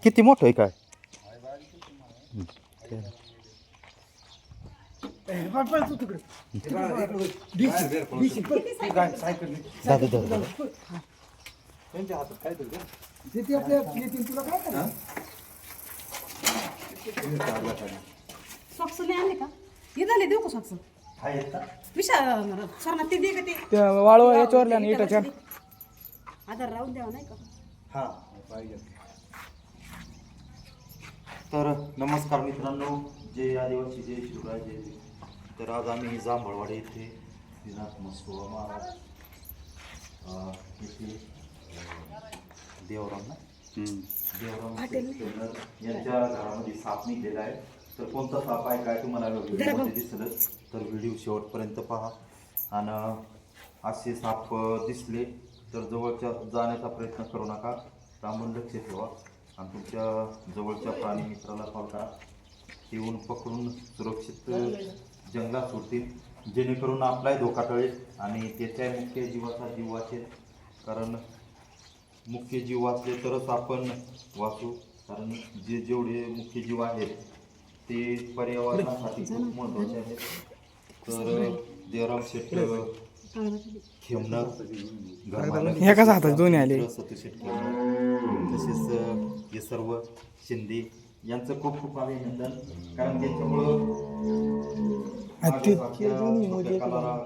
किती मोठं आहे काय? दादा दादा त्यांच्या हातात काय तरी सॉक्स नाही आणले का? हे झाले देऊ का सॉक्स? विशाल सर ते दे का ते वाळवा याच्यावर आणि इटाच्या आधार राहून द्यावा नाही का? हा पाहिजे. तर नमस्कार मित्रांनो, जय आदिवासी जय शिवराय जय. तर आज आम्ही जांभळवाडी येथे श्रीनाथ मस्कोबा महाराज येथे देवराम यांच्या घरामध्ये साप निघलेला आहे. तर कोणता साप आहे काय तुम्हाला व्हिडिओमध्ये दिसलं तर व्हिडिओ शेवटपर्यंत पहा. आणि असे साप दिसले तर जवळच्या जाण्याचा प्रयत्न करू नका, लांबून लक्ष ठेवा आणि तुमच्या जवळच्या प्राणी मित्राला कॉल करा. येऊन पकडून सुरक्षित जंगलात सोडतील, जेणेकरून आपलाही धोका टळेल आणि त्याच्या मुख्य जीवाचा जीव वाचेल. कारण मुख्य जीव वाचले तरच आपण वाचू. कारण जेवढे मुख्य जीव आहेत ते पर्यावरणासाठी खूप महत्त्वाचे आहेत. तर देवराम शेठ खेमनर एकाच हातात दोन्ही आले. सतीश खेमनर तसेच हे सर्व शिंदे यांचं खूप खूप अभिनंदन. कारण त्याच्यामुळं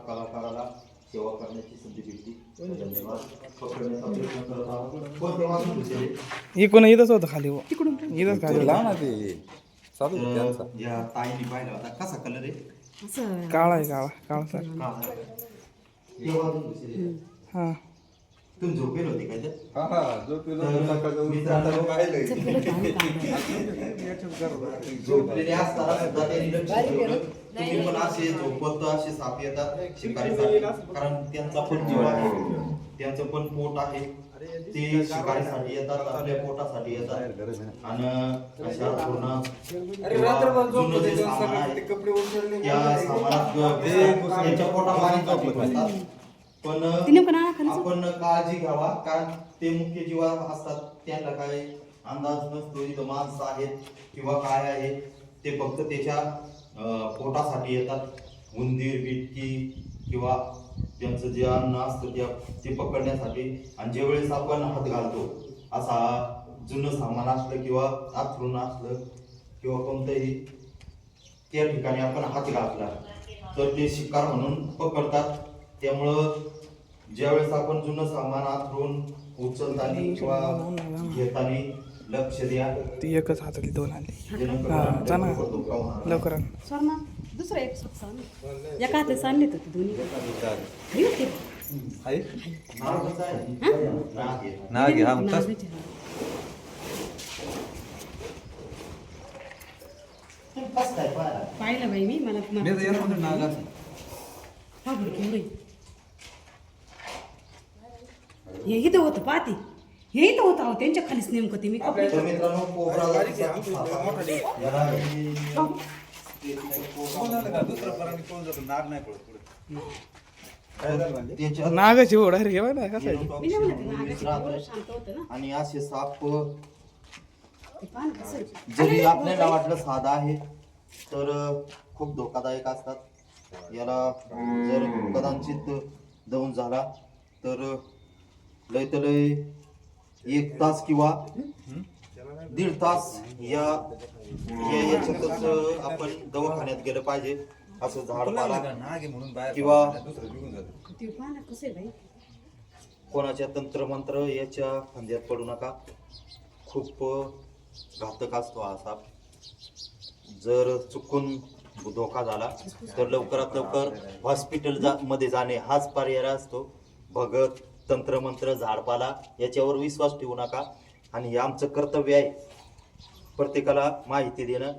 कलाकाराला सेवा करण्याची संधी भेटली. धन्यवाद. इकडून इथंच होतं खाली इथंच खाली या ताईने पाहिला होता कसा कलर आहे? काळा आहे काळा सर. हां तुम्ही झोपेल होती काय? झोपलेले असताना सुद्धा त्यांनी लक्ष ठेवलं. तुम्ही पण असे झोपत असे साप येतात शिकारीसाठी, कारण त्यांचा पण जीव आहे, त्यांचं पण पोट आहे. ते शिकारीसाठी येतात, आपल्या पोटासाठी येतात. आणि अशा पूर्ण जुनं जे सामान आहे त्या सामानात त्यांच्या पोटामध्ये असतात. पण आपण काळजी घ्यावा, कारण ते मुख्य जीव असतात, त्यांना काही अंदाज नसतो इथं माणसं आहेत किंवा काय आहे. ते फक्त त्याच्या पोटासाठी येतात. उंदीर बिटकी किंवा त्यांचं जे अन्न असतं ते पकडण्यासाठी. आणि ज्यावेळेस आपण हात घालतो असा जुनं सामान असलं किंवा आथरून असलं किंवा कोणतंही त्या ठिकाणी आपण हात घातला तर ते शिकार म्हणून पकडतात. त्यामुळं ज्यावेळेस आपण जुनं सामान आथरून उचलताना किंवा घेताना लक्ष द्या. ती एकच हातातली दोन आली. जाना लवकर सर ना दुसरं एक सॉक्स आणले. एका हातात आणले होते दोन्ही. पाहिलं बाई मी मला हे इथं होतं पाहते, हे इथं होतं त्यांच्या खालीच नेमकं ते मी नागाची ओढ रे घेवा ना कसं आणि असे साप जरी आपल्याला वाटलं साधा आहे तर खूप धोकादायक असतात. याला जर कदाचित दंश झाला तर लय तर लय 1 तास किंवा 1.5 तास याच्यातच आपण दवाखान्यात गेलं पाहिजे. असं झाडपाला किंवा कोणाच्या तंत्रमंत्र याच्या फंद्यात पडू नका. खूप घातक असतो हा साप. जर चुकून धोका झाला तर लवकरात लवकर हॉस्पिटल मध्ये जाणे हाच पर्याय असतो. भगत तंत्रमंत्र झाडपाला याच्यावर विश्वास ठेवू नका. आणि हे आमचं कर्तव्य आहे प्रत्येकाला माहिती देणं.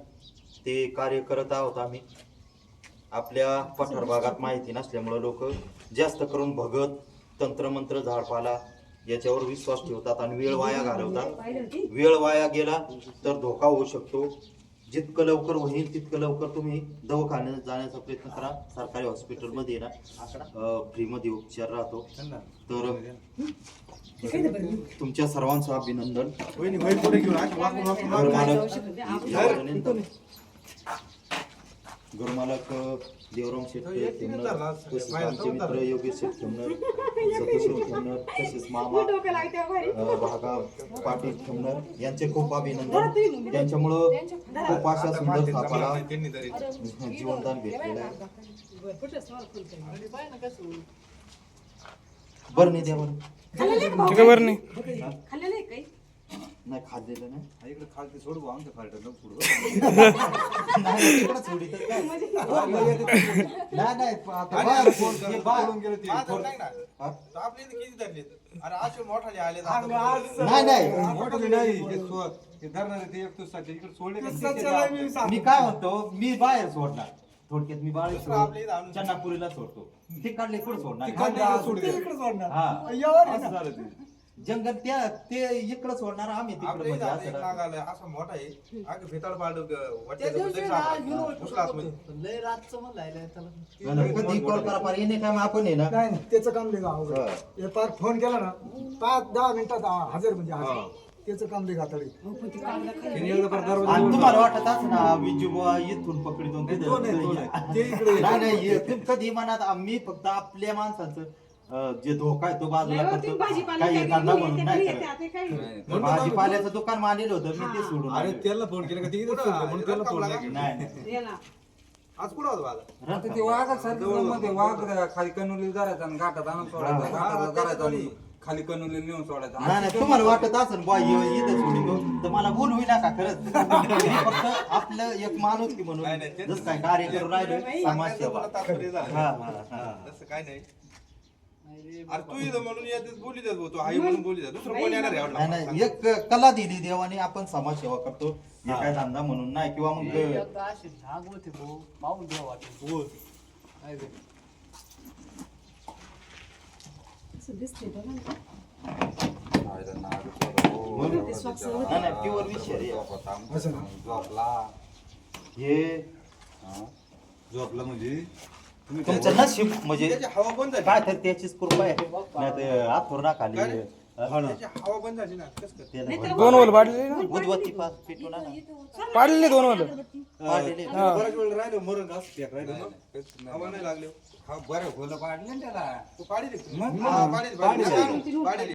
ते कार्य करत आहोत आम्ही. आपल्या पठार भागात माहिती नसल्यामुळे लोक जास्त करून भगत तंत्रमंत्र झाडपाला याच्यावर विश्वास ठेवतात आणि वेळ वाया घालवतात. वेळ वाया गेला तर धोका होऊ शकतो. जितकं लवकर होईल तितकं लवकर तुम्ही दवाखान्यात जाण्याचा प्रयत्न करा. सरकारी हॉस्पिटलमध्ये ना फ्रीमध्ये उपचार राहतो. तर तुमच्या सर्वांचं अभिनंदन. घरमालक देवराम शेठ खेमनर, तसेच आमचे मित्र योगेश शेठ खेमनर, सतीश शेठ खेमनर, तसेच मामा भागा पाटील खेमनर यांचे खूप अभिनंदन. त्यांच्यामुळं खूप अशा सुंदर सापाला जीवनदान भेटलेलं आहे. बरं नाही द्या बरं. ठीक आहे बरं नाही खाल्लेलं आहे काही नाही खाल्लेलं नाही. इकडे खालती सोड भाऊ, आमच्या फालटं नको पुढं. नाही तिकडं सोडी तर काय. नाही नाही आता बाहेर हे बाहेर गेलं ते. हा? आपले किती धरले अरे असे मोठाले आले नाही नाही मोठं नाही, हे हे धरणारे ते एक तुझ्यासाठी इकडे सोडले का ते जाऊ. मी काय म्हणतो मी बाहेर सोडणार. थोडक्यात मी बाहेर सोड चन्नापुरीला सोडतो. तिकडले कुठं सोडणार. हा असं झालं ते. जंगल त्या ते इकडं सोडणार आम्ही तिकडं आपले म्हणजे एक असं नाग आलाय असा मोठा आहे आगे भेताळ पाडू कधी कॉल करा पार येणे काय मग आपण आहे ना. नाही त्याचं काम लय गाव हा. हे पार फोन केला ना 5-10 मिनिटात हजर म्हणजे हजर. त्याचं काम लय गाताडी. त्यांनी एकदा परत दरवाजा आणि तुम्हाला वाटत असं ना विजूबा इथून पकडतो ते दोन आहे. ते इकडे नाही नाही हे तुम्ही कधी मनात आम्ही फक्त आपल्या माणसाचं जे धोका आहे तो बाजूला करतो. काही धंदा म्हणून नाही करत. भाजीपाल्याचं दुकान मांडलेलं होतं मी ते सोडून अरे आलो. त्याला फोन केला का ते इथंच सोडलं म्हणून त्याला फोन नाही केला. नाही आज कुठं होत बाबा आता ते वाघासारखं मध्ये वाघ खाली कनुली धरायचा आणि घाटात आणून सोडायचा घाटात धरायचा आणि खाली कनुली नेऊन सोडायचा नाही नाही तुम्हाला वाटत असेल बा इथं सोडितो तर मला बोलवू नका खरंच. मी फक्त आपलं एक माणूस की म्हणून जसं काय कार्य करून राहिलो समाजसेवा. तात्पर्य हा झालं हा हा तसं काय नाही अरे तू इथं म्हणून येतेच बोली जात तू आई म्हणून बोली जात दुसरं कोण येणार आहे नाही एवढा? नाही एक कला दिली देवाने आपण समाजसेवा करतो. हे काय धंदा म्हणून नाही किंवा मग दिसते बघा ना. नाही नाही प्युअर विषय रे. झोपला हे झोपला म्हणजे तुमचं नशीब म्हणजे त्याची हवा बंद झाली काय तर त्याचीच कृपा आहे. नाही ते आथोरणा खाली त्याची हवा बंद झाली ना कसं काय? दोन वल पाडलेले ना उदवती पास पेटून आणा. पाडलेले दोन वल पाडलेले. बऱ्याच वेळ राहिलो मरण असं फेक राहिलो. हवा नाही लागली हा बरं खोलं पाडलं ना त्याला तू पाडी रे मग? पाडी